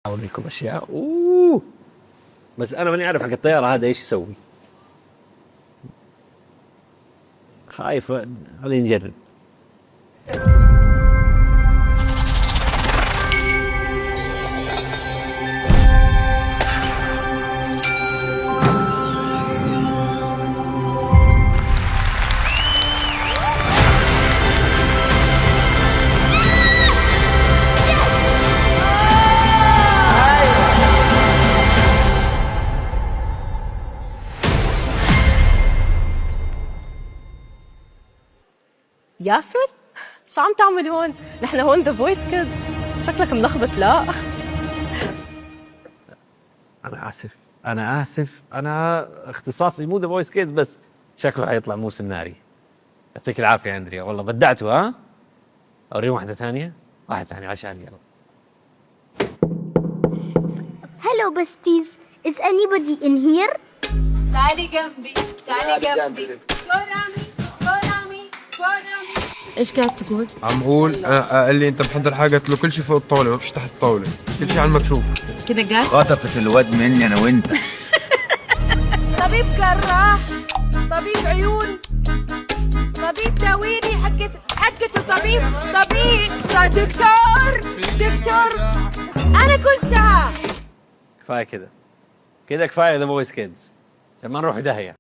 اوريكم اشياء بس انا ماني اعرف حق الطياره هذا ايش يسوي. خايف. خلينا نجرب. ياسر؟ شو عم تعمل هون؟ نحن هون ذا فويس كيدز، شكلك ملخبط. لا انا اسف انا اختصاصي مو ذا فويس كيدز، بس شكله حيطلع موسم ناري. يعطيك العافيه يا اندريا، والله بدعته. ها اوريهم واحده ثانيه عشان يلا. Hello besties, is anybody in here? تعالي جنبي جو رامي ايش قاعد تقول؟ عم قول قال لي انت محضر حاجه، قلت له كل شيء فوق الطاوله ما فيش تحت الطاوله، كل شيء على المكشوف. كده قال؟ خطفت الواد مني انا وانت. طبيب جراح، طبيب عيون، طبيب داويني حقته طبيب دكتور انا قلتها. كفايه كذا كفايه ذا فويس كيدز عشان ما نروح في داهيه.